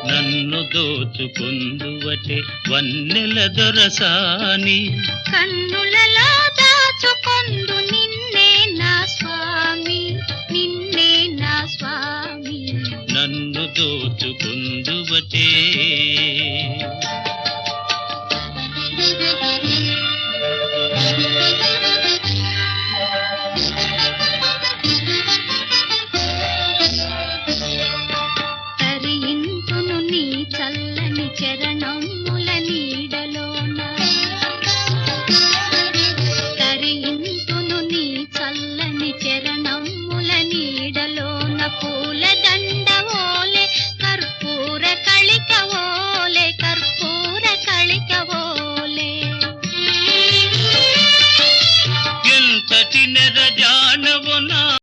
నన్ను దోచుకుందువటే వన్నెల దొరసాని కన్నులలో దాచుకొందు నిన్నే నా స్వామి, నిన్నే నా స్వామి. నన్ను దోచుకుందువటే తరింతును నీ చల్లని చరణముల నీడలోన, తరింతును నీ చల్లని చరణముల నీడలోన. పూల దండ ఓలే కర్పూర కళిక ఓలే, కర్పూర కళిక ఓలే. ఎంతటి నెరజానవు నా